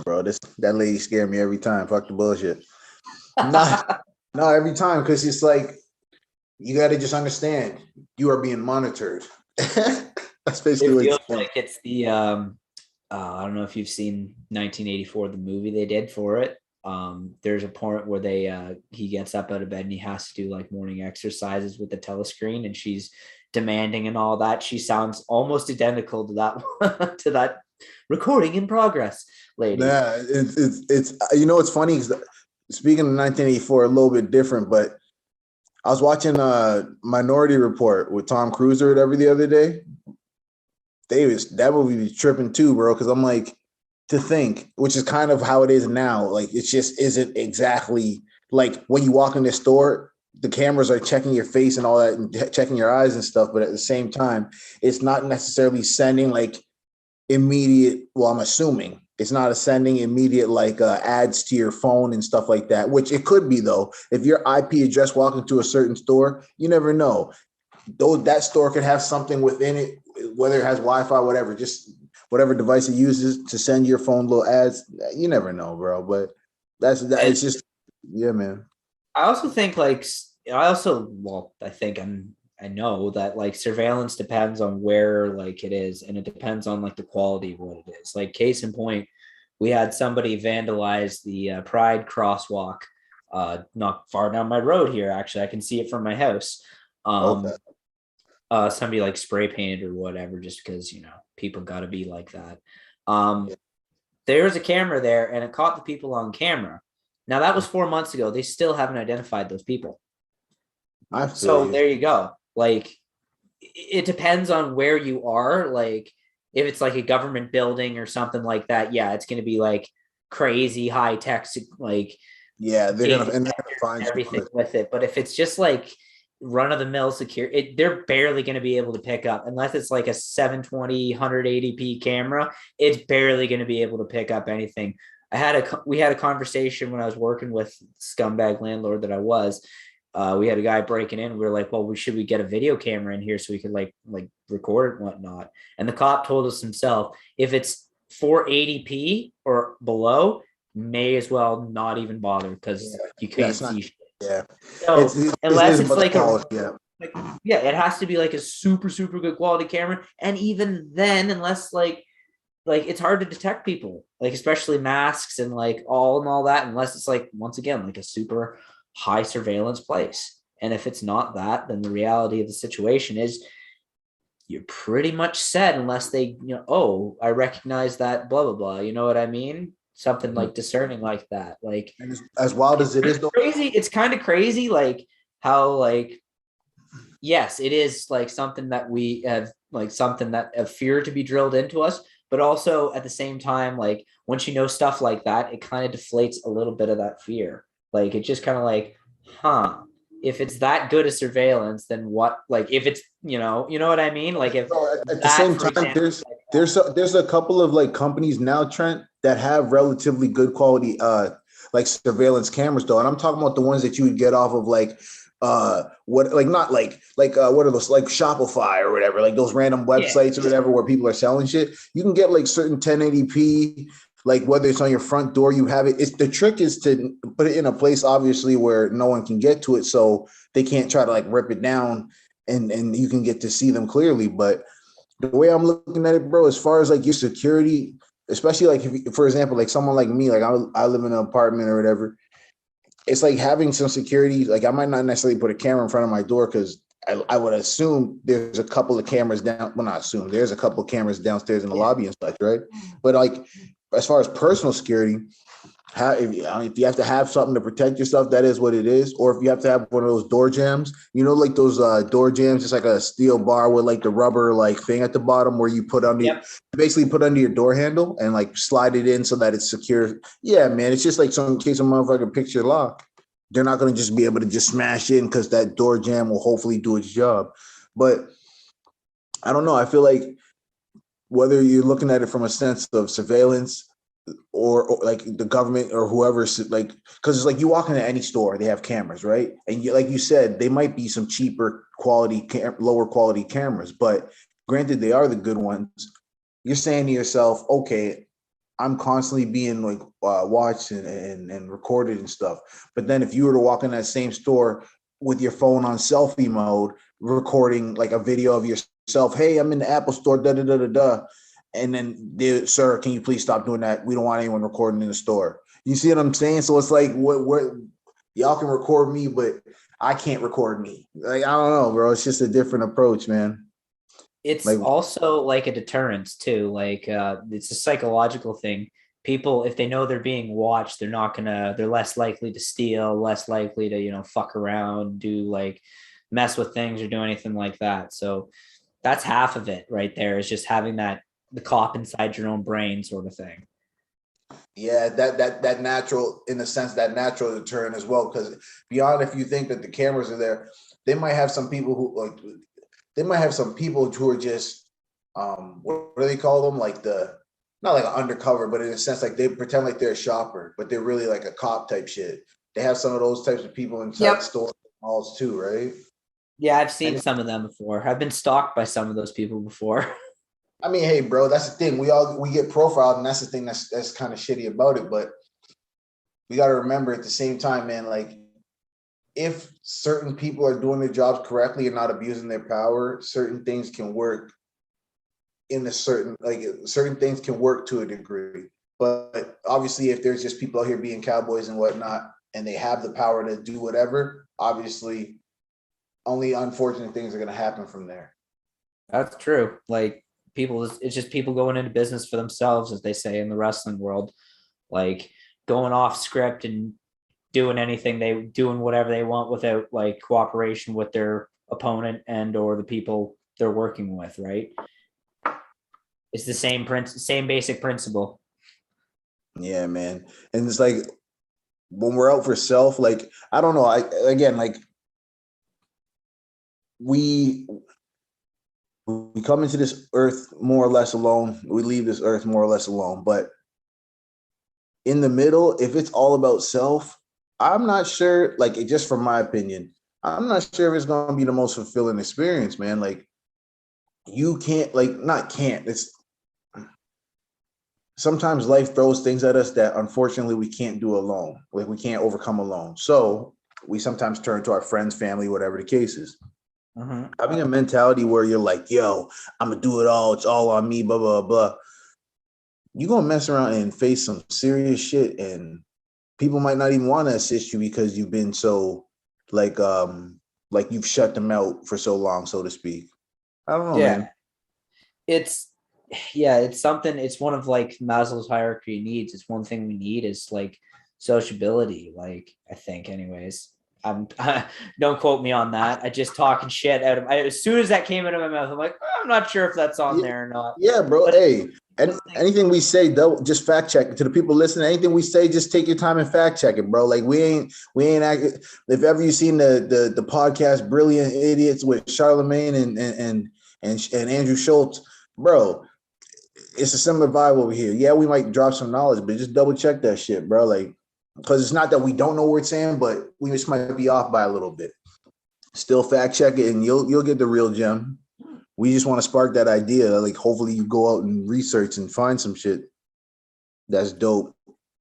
bro. That lady scared me every time. Fuck the bullshit. Not every time, because it's like you got to just understand you are being monitored. That's basically It what feels it's saying. like it's the I don't know if you've seen 1984, the movie they did for it. There's a point where he gets up out of bed and he has to do like morning exercises with the telescreen, and she's demanding and all that. She sounds almost identical to that to that recording in progress lady. Yeah, it's it's funny because speaking of 1984, a little bit different, but I was watching Minority Report with Tom Cruise or whatever the other day. That movie was tripping too, bro. Because I'm like, to think, which is kind of how it is now. Like it just isn't exactly like when you walk in the store, the cameras are checking your face and all that, and checking your eyes and stuff. But at the same time, it's not necessarily sending like immediate. Well, I'm assuming it's not sending immediate like ads to your phone and stuff like that. Which it could be though. If your IP address walking to a certain store, you never know. Though that store could have something within it, whether it has Wi-Fi, whatever, just whatever device it uses to send your phone little ads. You never know, bro. But that. And It's just, yeah, man. I also think like I also well I think I know that like surveillance depends on where like it is, and it depends on like the quality of what it is. Like case in point, we had somebody vandalize the Pride crosswalk not far down my road here. Actually, I can see it from my house. Okay. Somebody like spray painted or whatever, just because people got to be like that. Yeah. There was a camera there, and it caught the people on camera. Now that was 4 months ago. They still haven't identified those people. I feel So you. there you go. Like it depends on where you are. Like if it's like a government building or something like that, yeah, it's going to be like crazy high tech, like Yeah, data they're gonna find and some everything other. with it. But if it's just like run of the mill secure, they're barely going to be able to pick up unless it's like a 720 180p camera. It's barely going to be able to pick up anything. We had a conversation when I was working with scumbag landlord that I was. We had a guy breaking in. We were like, well, we get a video camera in here so we could like record it and whatnot. And the cop told us himself, if it's 480p or below, may as well not even bother because Yeah, you yeah, can't it's not. see. Yeah, So it unless is it's about the like a quality. Yeah, like, yeah, it has to be like a super super good quality camera, and even then, unless like it's hard to detect people, like especially masks and like all that, unless it's like once again like a super high surveillance place. And if it's not that, then the reality of the situation is you're pretty much set unless they, oh, I recognize that, blah blah blah. You know what I mean? Something mhm. like discerning like that. Like And as wild it's as it kind is, of though. crazy. It's kind of crazy, like how like yes, it is like something that we have like something that a fear to be drilled into us, but also at the same time, like once you know stuff like that, it kind of deflates a little bit of that fear. Like it just kind of like, huh, if it's that good a surveillance, then what? Like if it's you know what I mean? Like if Bro, at the that, same for time, example, there's a couple of like companies now, Trent, that have relatively good quality like surveillance cameras though. And I'm talking about the ones that you would get off of like what like not like what are those, like Shopify or whatever, like those random yeah, websites or whatever where people are selling shit. You can get like certain 1080p, like whether it's on your front door, you have it. It's the trick is to put it in a place obviously where no one can get to it, so they can't try to like rip it down, and you can get to see them clearly. But the way I'm looking at it, bro, as far as like your security, especially like if, for example, like someone like me, like I live in an apartment or whatever, it's like having some security. Like I might not necessarily put a camera in front of my door because I would assume there's a couple of cameras down. Well, not assume, there's a couple of cameras downstairs in the yeah. lobby and such, right? But like as far as personal security, if you have to have something to protect yourself, that is what it is. Or if you have to have one of those door jams, like those door jams, it's like a steel bar with like the rubber like thing at the bottom where you put under, Yep. basically put under your door handle and like slide it in so that it's secure. Yeah, man, it's just like some case of motherfucking pick your lock. They're not going to just be able to just smash in because that door jam will hopefully do its job. But I don't know. I feel like whether you're looking at it from a sense of surveillance or like the government or whoever's like, because it's like you walk into any store, they have cameras, right? And like you said, they might be some cheaper quality, lower quality cameras, but granted, they are the good ones. You're saying to yourself, okay, I'm constantly being like watched and recorded and stuff. But then if you were to walk in that same store with your phone on selfie mode, recording like a video of yourself, hey, I'm in the Apple store, da da da da da, and then sir, can you please stop doing that? We don't want anyone recording in the store. You see what I'm saying? So it's like what y'all can record me, but I can't record me. Like, I don't know, bro. It's just a different approach, man. It's Like, also like a deterrence too. Like it's a psychological thing. People, if they know they're being watched, they're less likely to steal, less likely to, fuck around, do like mess with things or do anything like that. So that's half of it right there, is just having the cop inside your own brain sort of thing. yeah, that natural, in a sense, that natural deterrent as well. Because beyond, if you think that the cameras are there, they might have some people who are just what do they call them? Like not like an undercover, but in a sense, like they pretend like they're a shopper, but they're really like a cop type shit. They have some of those types of people inside Yep. stores, malls too, right? Yeah, I've seen And some of them before. I've been stalked by some of those people before. I mean, hey, bro, that's the thing. We get profiled, and that's the thing that's kind of shitty about it. But we got to remember at the same time, man, like if certain people are doing their jobs correctly and not abusing their power, certain things can work certain things can work to a degree. But obviously, if there's just people out here being cowboys and whatnot, and they have the power to do whatever, obviously, only unfortunate things are going to happen from there. That's true. Like it's just people going into business for themselves, as they say in the wrestling world, like going off script and doing whatever they want without like cooperation with their opponent and or the people they're working with, right? It's the same basic principle. Yeah, man. And it's like when we're out for self, like I don't know. Like we come into this earth more or less alone. We leave this earth more or less alone. But in the middle, if it's all about self, I'm not sure, like just from my opinion, I'm not sure if it's gonna be the most fulfilling experience, man. Like you can't, like, not can't, it's sometimes life throws things at us that unfortunately we can't do alone. Like we can't overcome alone. So we sometimes turn to our friends, family, whatever the case is. Mm-hmm. Having a mentality where you're like, yo, I'm gonna do it all, it's all on me, blah, blah, blah. You're gonna mess around and face some serious shit, and people might not even want to assist you because you've been so like you've shut them out for so long, so to speak. I don't know, Yeah, man. it's it's something. It's one of like Maslow's hierarchy of needs. It's one thing we need is like sociability. Like I think, anyways. I'm don't quote me on that. I just talking shit out of as soon as that came out of my mouth, I'm like, I'm not sure if that's on Yeah, there or not. yeah, bro. But Hey, and anything we say, though, just fact check it. To the people listening, anything we say, just take your time and fact check it, bro. Like we ain't acting. If ever you seen the podcast Brilliant Idiots with Charlemagne and Andrew Schultz, bro, it's a similar vibe over here. Yeah, we might drop some knowledge, but just double check that shit, bro. Like, because it's not that we don't know what we're saying, but we just might be off by a little bit. Still fact check it, and you'll get the real gem. We just want to spark that idea. Like, hopefully, you go out and research and find some shit that's dope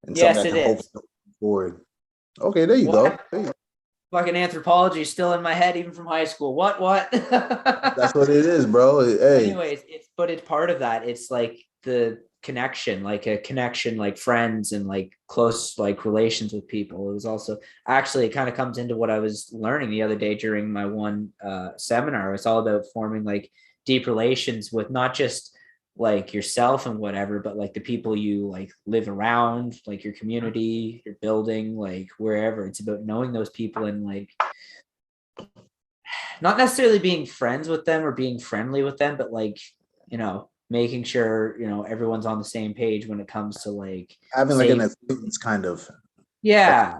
and something yes, that it can hopefully is. go forward. Okay, there you go. What? There you go. Fucking anthropology is still in my head, even from high school. What? That's what it is, bro. Hey, Anyways, it's part of that. It's like the connection, like a connection, like friends and like close like relations with people. It was also actually, it kind of comes into what I was learning the other day during my one seminar. It's all about forming like deep relations with not just like yourself and whatever, but like the people you like live around, like your community, your building, like wherever. It's about knowing those people and like not necessarily being friends with them or being friendly with them, but like, making sure, everyone's on the same page when it comes to like having like an safe. acquaintance kind of. Yeah.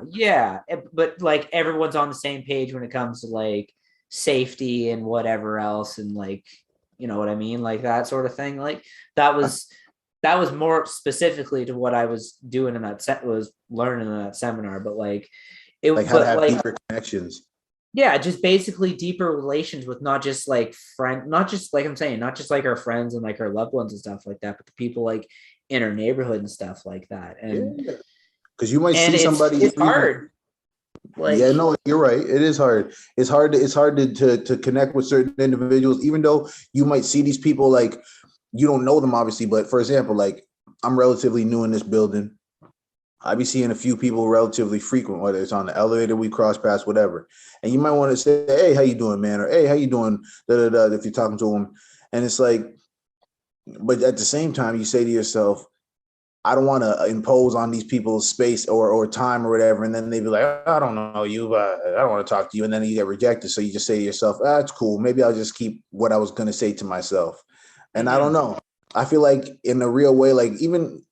But like everyone's on the same page when it comes to like safety and whatever else. And like, you know what I mean? Like that sort of thing. Like that was, that was more specifically to what I was doing in that set was learning in that seminar, but like Like it, how to but have like, deeper connections. yeah, just basically deeper relations with not just like not just like I'm saying, not just like our friends and like our loved ones and stuff like that, but the people like in our neighborhood and stuff like that. And because you might see somebody. it's hard. Like, yeah, no, you're right. It is hard. It's hard. It's hard to connect with certain individuals, even though you might see these people like you don't know them, obviously. But for example, like I'm relatively new in this building. I be seeing a few people relatively frequent, whether it's on the elevator, we cross paths, whatever. And you might want to say, "Hey, how you doing, man?" Or "Hey, how you doing?" Da, da, da, if you're talking to them, and it's like, but at the same time, you say to yourself, I don't want to impose on these people's space or time or whatever. And then they be like, I don't know you, I don't want to talk to you. And then you get rejected. So you just say to yourself, it's cool. Maybe I'll just keep what I was going to say to myself. And I don't know. I feel like in a real way, like even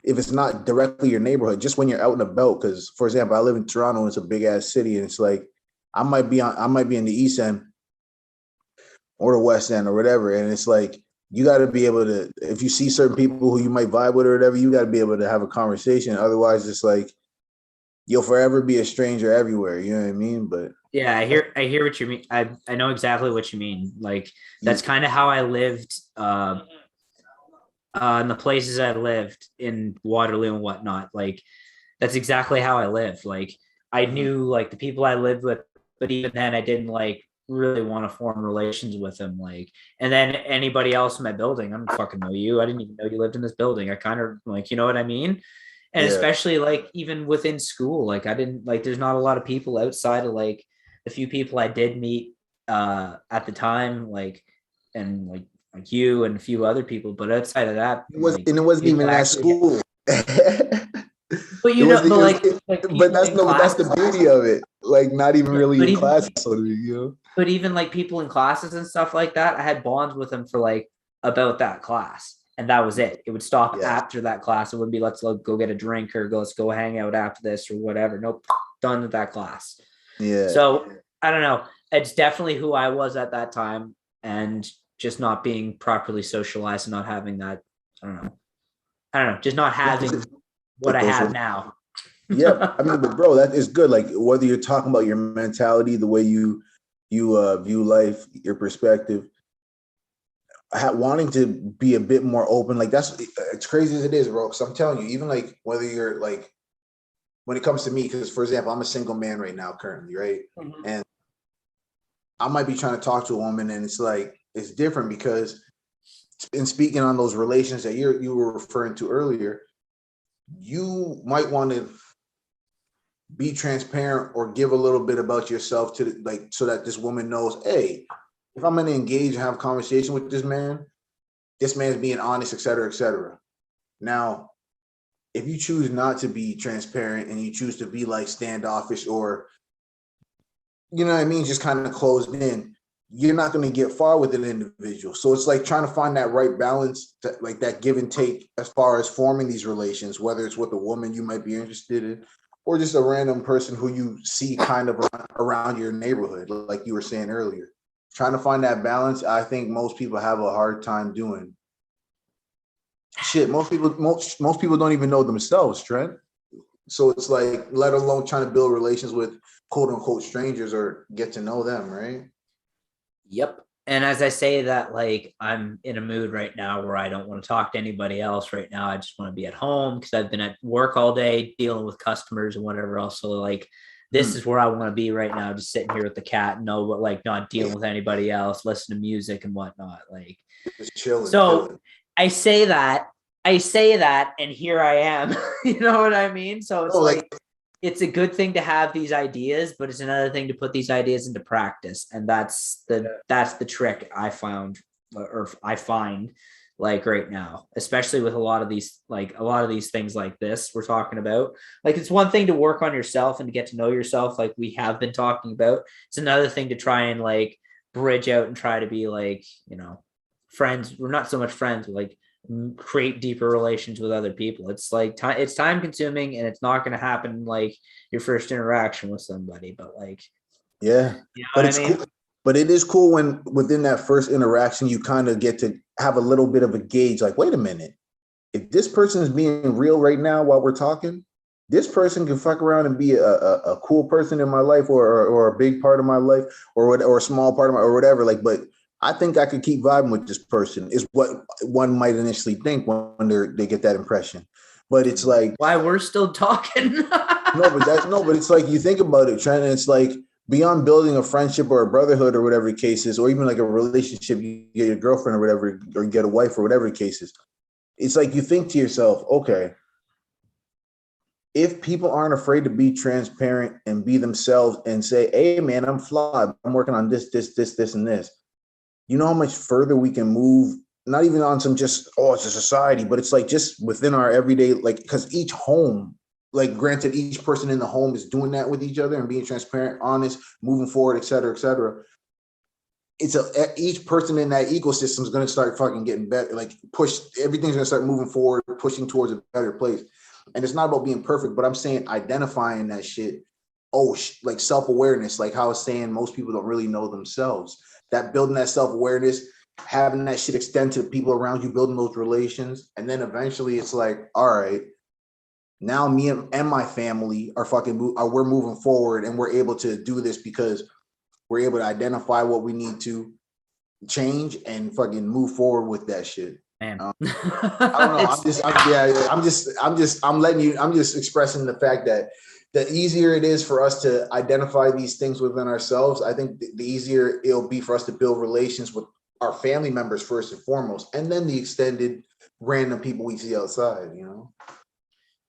if it's not directly your neighborhood, just when you're out and about, because for example, I live in Toronto and it's a big ass city. And it's like, I might be in the East End or the West End or whatever. And it's like, you got to be able to, if you see certain people who you might vibe with or whatever, you got to be able to have a conversation. Otherwise, it's like you'll forever be a stranger everywhere. You know what I mean? But yeah, I hear what you mean. I know exactly what you mean. Like that's kind of how I lived in the places I lived in Waterloo and whatnot. Like that's exactly how I lived. Like I knew like the people I lived with, but even then I didn't like really want to form relations with them. Like, and then anybody else in my building, I don't fucking know you. I didn't even know you lived in this building. I kind of like, you know what I mean? And especially like even within school, like I didn't like, there's not a lot of people outside of like the few people I did meet at the time, like, and like you and a few other people, but outside of that, it wasn't even at school. But you know, but like that's the beauty of it. Like not even really in class, so you know. But even like people in classes and stuff like that, I had bonds with them for like about that class, and that was it. It would stop after that class. It would be let's go get a drink or let's go hang out after this or whatever. Nope, done with that class. Yeah. So I don't know. It's definitely who I was at that time, and just not being properly socialized and not having that. I don't know. Just not having what I have now. Yeah, I mean, but bro, that is good. Like whether you're talking about your mentality, the way you view life, your perspective, wanting to be a bit more open, like that's as crazy as it is, bro. Because I'm telling you, even like whether you're like, when it comes to me, because for example, I'm a single man right now currently, right? Mm-hmm. And I might be trying to talk to a woman, and it's like it's different because in speaking on those relations that you were referring to earlier, you might want to be transparent or give a little bit about yourself to like so that this woman knows, hey, if I'm going to engage and have a conversation with this man's being honest, et cetera, et cetera. Now, if you choose not to be transparent and you choose to be like standoffish or, you know what I mean, just kind of closed in, you're not going to get far with an individual. So it's like trying to find that right balance, like that give and take as far as forming these relations, whether it's with a woman you might be interested in or just a random person who you see kind of around your neighborhood, like you were saying earlier. Trying to find that balance, I think most people have a hard time doing. Shit, most people don't even know themselves, Trent. So it's like, let alone trying to build relations with quote unquote strangers or get to know them, right? Yep. And as I say that, like, I'm in a mood right now where I don't want to talk to anybody else right now. I just want to be at home because I've been at work all day dealing with customers and whatever else. So like, this is where I want to be right now, just sitting here with the cat, no, but like not dealing with anybody else, listen to music and whatnot. Like, just chilling. So I say that, and here I am. You know what I mean? So it's like it's a good thing to have these ideas, but it's another thing to put these ideas into practice. And that's the trick I found, or I find like right now, especially with a lot of these things like this we're talking about. Like it's one thing to work on yourself and to get to know yourself, like we have been talking about. It's another thing to try and like bridge out and try to be like, you know, friends. We're not so much friends, but like create deeper relations with other people. It's like it's time consuming, and it's not going to happen like your first interaction with somebody, but like, yeah, you know but it's cool. But it is cool when within that first interaction, you kind of get to have a little bit of a gauge, like, wait a minute, if this person is being real right now while we're talking, this person can fuck around and be a cool person in my life or a big part of my life or a small part of my or whatever. Like, but I think I could keep vibing with this person is what one might initially think when they get that impression. But it's like, why we're still talking. but it's like you think about it, Trent, and it's like beyond building a friendship or a brotherhood or whatever the case is, or even like a relationship, you get a girlfriend or whatever, or you get a wife or whatever the case is. It's like you think to yourself, okay, if people aren't afraid to be transparent and be themselves and say, hey man, I'm flawed, I'm working on this, and this, you know how much further we can move, not even on some just, oh, it's a society, but it's like just within our everyday, like, because each home, like granted, each person in the home is doing that with each other and being transparent, honest, moving forward, et cetera, et cetera. Each person in that ecosystem is going to start fucking getting better, like everything's going to start moving forward, pushing towards a better place. And it's not about being perfect, but I'm saying identifying that shit. Oh, like self-awareness, like how I was saying, most people don't really know themselves. That building that self-awareness, having that shit extend to the people around you, building those relations. And then eventually it's like, all right, now me and my family are we're moving forward and we're able to do this because we're able to identify what we need to change and fucking move forward with that shit. Man. I don't know. I'm just expressing the fact that the easier it is for us to identify these things within ourselves, I think the easier it'll be for us to build relations with our family members first and foremost, and then the extended random people we see outside, you know?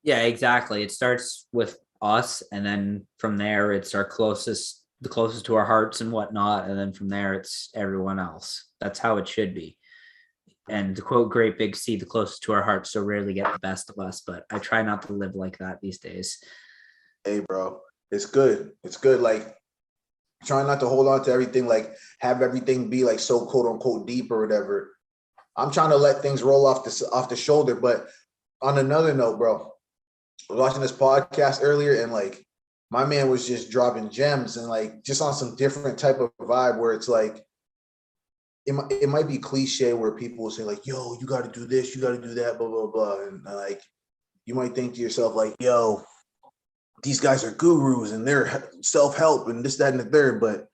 Yeah, exactly. It starts with us, and then from there, it's the closest to our hearts and whatnot. And then from there, it's everyone else. That's how it should be. And to quote Great Big Sea, the closest to our hearts so rarely get the best of us. But I try not to live like that these days. Hey, bro, it's good. It's good. Like, trying not to hold on to everything, like have everything be like so quote unquote deep or whatever. I'm trying to let things roll off the shoulder. But on another note, bro, I was watching this podcast earlier and like my man was just dropping gems and like just on some different type of vibe where it's like it might be cliche where people will say like, yo, you got to do this, you got to do that, blah, blah, blah. And like, you might think to yourself like, yo, these guys are gurus and they're self-help and this, that, and the third. But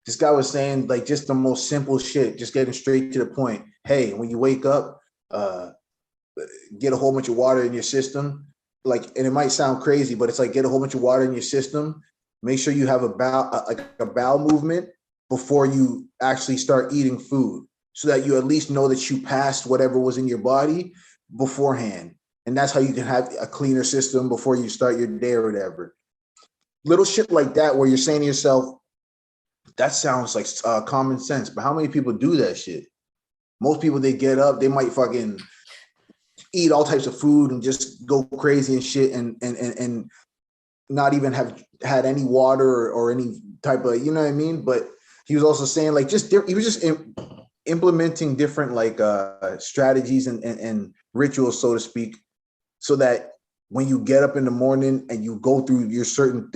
this guy was saying like just the most simple shit, just getting straight to the point. Hey, when you wake up, get a whole bunch of water in your system. Like, and it might sound crazy, but it's like get a whole bunch of water in your system. Make sure you have a bowel movement before you actually start eating food, so that you at least know that you passed whatever was in your body beforehand. And that's how you can have a cleaner system before you start your day or whatever. Little shit like that where you're saying to yourself, that sounds like common sense, but how many people do that shit? Most people, they get up, they might fucking eat all types of food and just go crazy and shit and not even have had any water or any type of, you know what I mean? But he was also saying like he was just implementing different like strategies and rituals, so to speak, so that when you get up in the morning and you go through your certain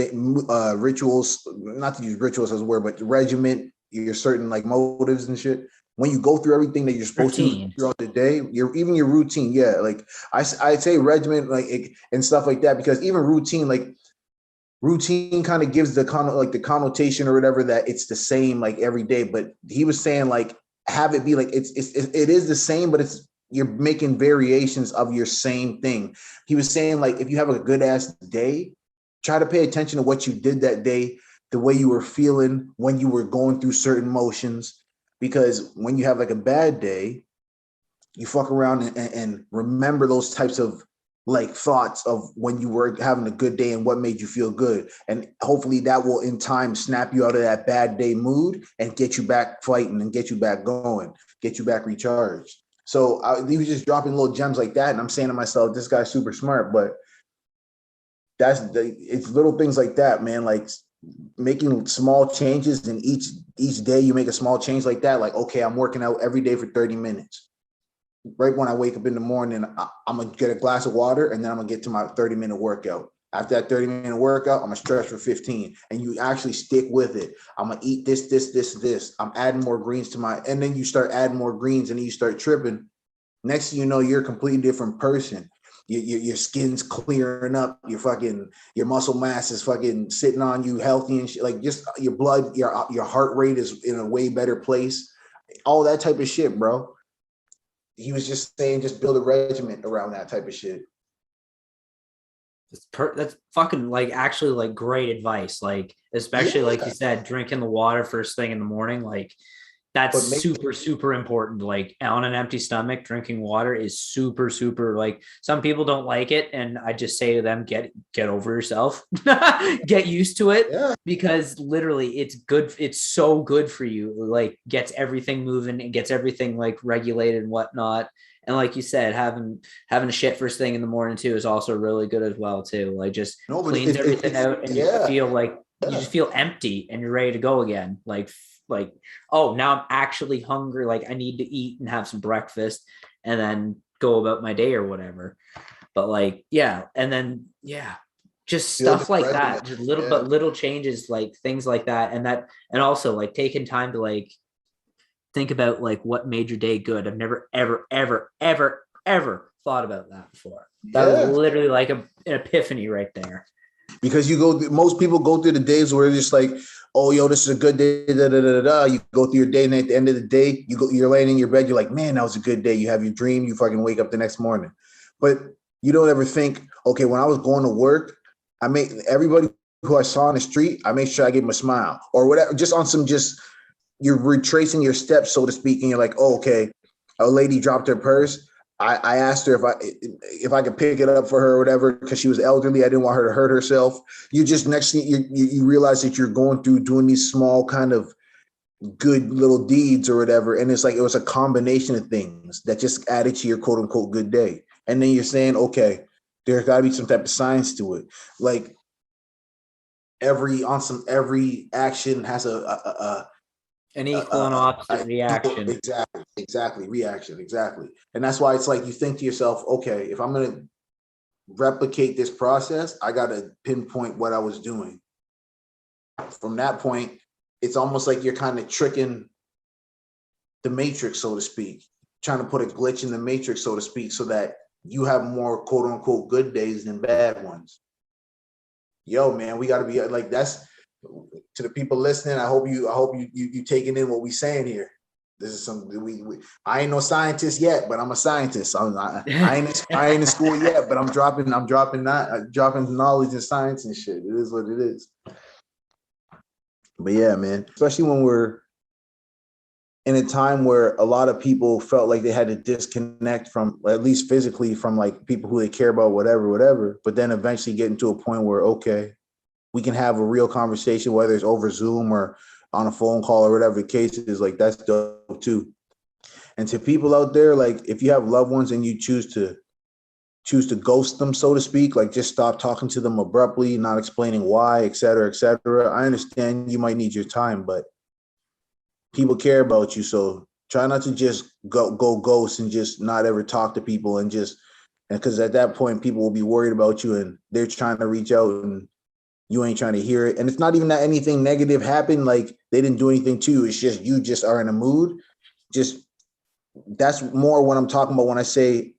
rituals, not to use rituals as a word, but regiment, your certain like motives and shit. When you go through everything that you're supposed to throughout the day, your routine, yeah. Like I'd say regiment, like and stuff like that, because even routine kind of gives the connotation or whatever that it's the same like every day. But he was saying like have it be like it is the same, but you're making variations of your same thing. He was saying like if you have a good ass day, try to pay attention to what you did that day, the way you were feeling when you were going through certain motions. Because when you have like a bad day, you fuck around and remember those types of like thoughts of when you were having a good day and what made you feel good. And hopefully that will in time snap you out of that bad day mood and get you back fighting and get you back going, get you back recharged. So he was just dropping little gems like that. And I'm saying to myself, this guy's super smart, but it's little things like that, man. Like making small changes, and each day you make a small change like that. Like, okay, I'm working out every day for 30 minutes. Right when I wake up in the morning, I'm going to get a glass of water and then I'm going to get to my 30-minute workout. After that 30-minute workout, I'm going to stretch for 15. And you actually stick with it. I'm going to eat this. I'm adding more greens and then you start adding more greens and then you start tripping. Next thing you know, you're a completely different person. Your skin's clearing up. Your muscle mass is fucking sitting on you healthy and shit. Like just your blood, your heart rate is in a way better place. all that type of shit, bro. He was just saying, just build a regiment around that type of shit. That's fucking like actually like great advice. Like, especially like you said, drinking the water first thing in the morning. Like, that's super important. Like, on an empty stomach, drinking water is super like, some people don't like it, and I just say to them, get over yourself. Get used to it. Yeah. Because literally it's good. It's so good for you. Like, gets everything moving, and gets everything like regulated and whatnot. And like you said, having a shit first thing in the morning too is also really good as well too. Like, just cleans everything out, and you feel like you just feel empty and you're ready to go again. Like, oh, now I'm actually hungry. Like, I need to eat and have some breakfast and then go about my day or whatever. But like, yeah. And then, yeah, just stuff like that, just little changes, like things like that. And also like taking time to like think about like what made your day good. I've never, ever thought about that before. That was literally like an epiphany right there. Because most people go through the days where it's just like, oh, yo, this is a good day. Da, da, da, da. You go through your day, and at the end of the day, you're laying in your bed. You're like, man, that was a good day. You have your dream. You fucking wake up the next morning. But you don't ever think, okay, when I was going to work, I made everybody who I saw on the street, I made sure I gave them a smile or whatever, just on some, just you're retracing your steps, so to speak. And you're like, oh, okay, a lady dropped her purse. I asked her if I could pick it up for her or whatever, because she was elderly. I didn't want her to hurt herself. You just, next thing you realize that you're going through doing these small kind of good little deeds or whatever. And it's like, it was a combination of things that just added to your quote unquote good day. And then you're saying, okay, there's got to be some type of science to it. Like every action has an equal and opposite reaction. Exactly. Reaction. Exactly. And that's why it's like, you think to yourself, okay, if I'm going to replicate this process, I got to pinpoint what I was doing. From that point, it's almost like you're kind of tricking the matrix, so to speak, trying to put a glitch in the matrix, so to speak, so that you have more quote unquote good days than bad ones. Yo, man, we got to be like, that's, to the people listening, I hope you taking in what we saying here. This is something I ain't no scientist yet, but I'm a scientist. I ain't in school yet, but I'm dropping knowledge and science and shit. It is what it is. But yeah, man, especially when we're in a time where a lot of people felt like they had to disconnect from, at least physically, from like people who they care about, whatever, but then eventually getting to a point where, okay, we can have a real conversation, whether it's over Zoom or on a phone call or whatever the case is. Like, that's dope too. And to people out there, like, if you have loved ones and you choose to ghost them, so to speak, like just stop talking to them abruptly, not explaining why, et cetera, et cetera. I understand you might need your time, but people care about you. So try not to just go ghost and just not ever talk to people, and because at that point people will be worried about you and they're trying to reach out and you ain't trying to hear it. And it's not even that anything negative happened. Like, they didn't do anything to you. It's just, you just are in a mood. Just, that's more what I'm talking about when I say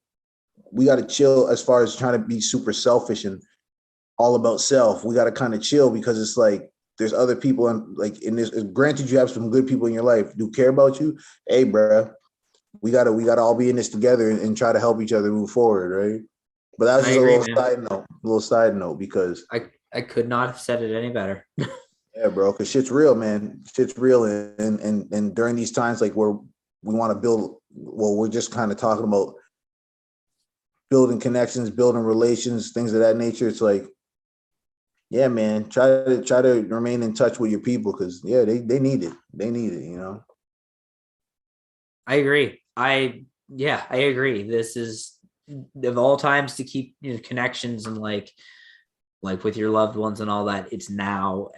we got to chill, as far as trying to be super selfish and all about self. We got to kind of chill, because it's like, there's other people, and like, in this, granted, you have some good people in your life do care about you. Hey, bro, we gotta all be in this together and try to help each other move forward, right? But that was just a little side note, because I could not have said it any better. Yeah, bro, because shit's real, man. Shit's real, and during these times, like, where we want to build, well, we're just kind of talking about building connections, building relations, things of that nature. It's like, yeah, man, try to remain in touch with your people, because yeah, they need it. They need it, you know. I agree. I agree. This is, of all times to keep, connections and like with your loved ones and all that, it's now,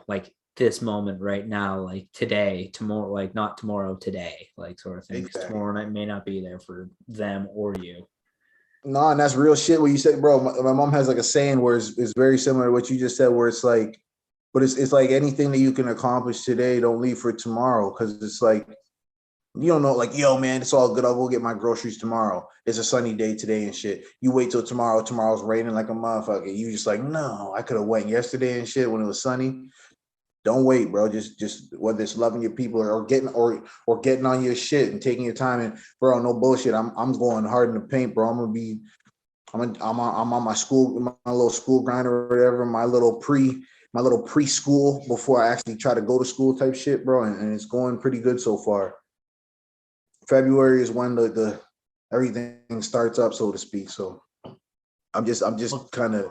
like this moment right now, like today, tomorrow, like not tomorrow, today, like sort of thing. Exactly. Tomorrow may not be there for them or you. No, and that's real shit. What you said, bro. My mom has like a saying where it's very similar to what you just said, where it's like, but it's like, anything that you can accomplish today, don't leave for tomorrow, because it's like, you don't know, like, yo, man, it's all good. I'll go get my groceries tomorrow. It's a sunny day today and shit. You wait till tomorrow. Tomorrow's raining like a motherfucker. You just like, no, I could have went yesterday and shit when it was sunny. don't wait, bro. Just whether it's loving your people or getting on your shit and taking your time. And bro, no bullshit. I'm going hard in the paint, bro. I'm on my school, my little school grind or whatever, my little preschool before I actually try to go to school type shit, bro. And it's going pretty good so far. February is when the everything starts up, so to speak. So I'm just kind of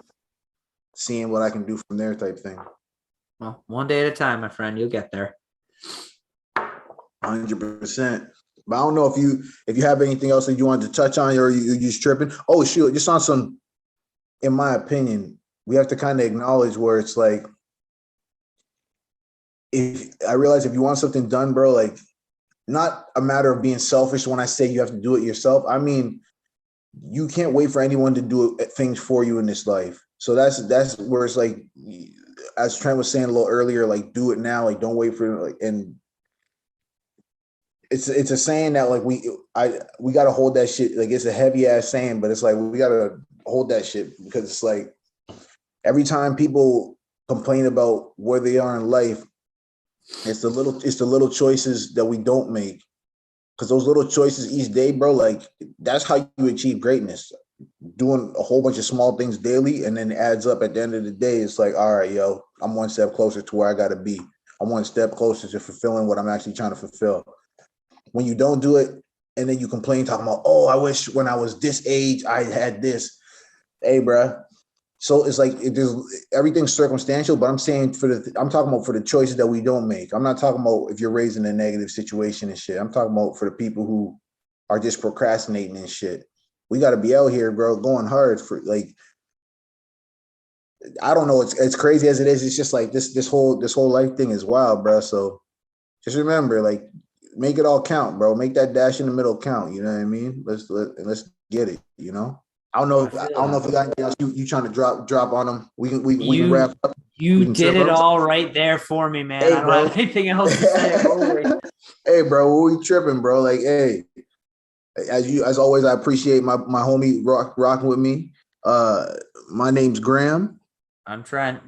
seeing what I can do from there type thing. Well, one day at a time, my friend. You'll get there. 100%. But I don't know if you have anything else that you wanted to touch on, or you just tripping. Oh shoot, just on some. In my opinion, we have to kind of acknowledge where it's like, if I realize if you want something done, bro, like not a matter of being selfish when I say you have to do it yourself. I mean, you can't wait for anyone to do things for you in this life. So that's where it's like, as Trent was saying a little earlier, like do it now, like don't wait for like, and it's a saying that like we got to hold that shit. Like it's a heavy ass saying, but it's like we got to hold that shit because it's like every time people complain about where they are in life, it's the little choices that we don't make. Because those little choices each day, bro, like that's how you achieve greatness. Doing a whole bunch of small things daily, and then it adds up at the end of the day. It's like, all right, yo, I'm one step closer to where I got to be. I'm one step closer to fulfilling what I'm actually trying to fulfill. When you don't do it, and then you complain, talking about, oh, I wish when I was this age, I had this. Hey, bro. So it's like everything's circumstantial, but I'm saying I'm talking about for the choices that we don't make. I'm not talking about if you're raised in a negative situation and shit. I'm talking about for the people who are just procrastinating and shit. We got to be out here, bro, going hard for like. I don't know. It's crazy as it is. It's just like this whole life thing is wild, bro. So just remember, like, make it all count, bro. Make that dash in the middle count. You know what I mean? Let's get it. You know. I don't know if you got anything else you trying to drop on them. We can wrap up. You did it all right there for me, man. I don't have anything else to say. Hey, bro, what we tripping, bro? Like, hey, as always, I appreciate my homie rocking with me. My name's Graham. I'm Trent.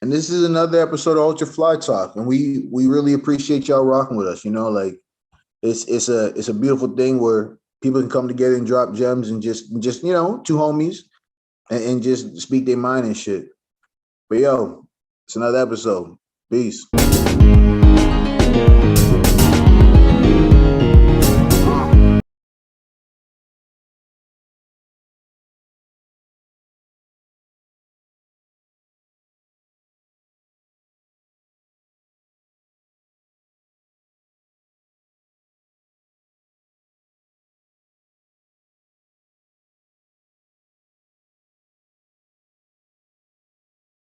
And this is another episode of Ultra Fly Talk, and we really appreciate y'all rocking with us. You know, like it's a beautiful thing where people can come together and drop gems and just you know, two homies and just speak their mind and shit. But yo, it's another episode. Peace.